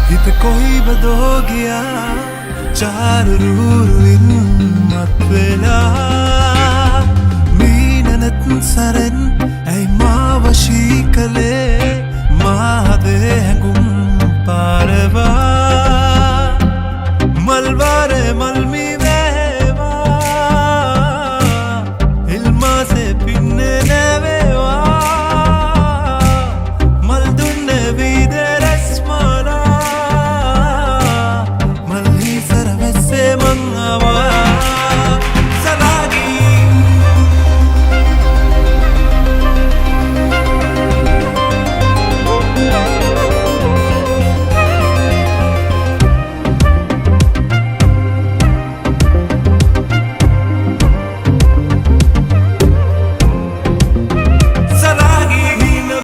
හිත කොයි බදෝ ගියා චාරුරුරුවින් මත් වෙලා මීනනත් සරන් ඇයි මා වශී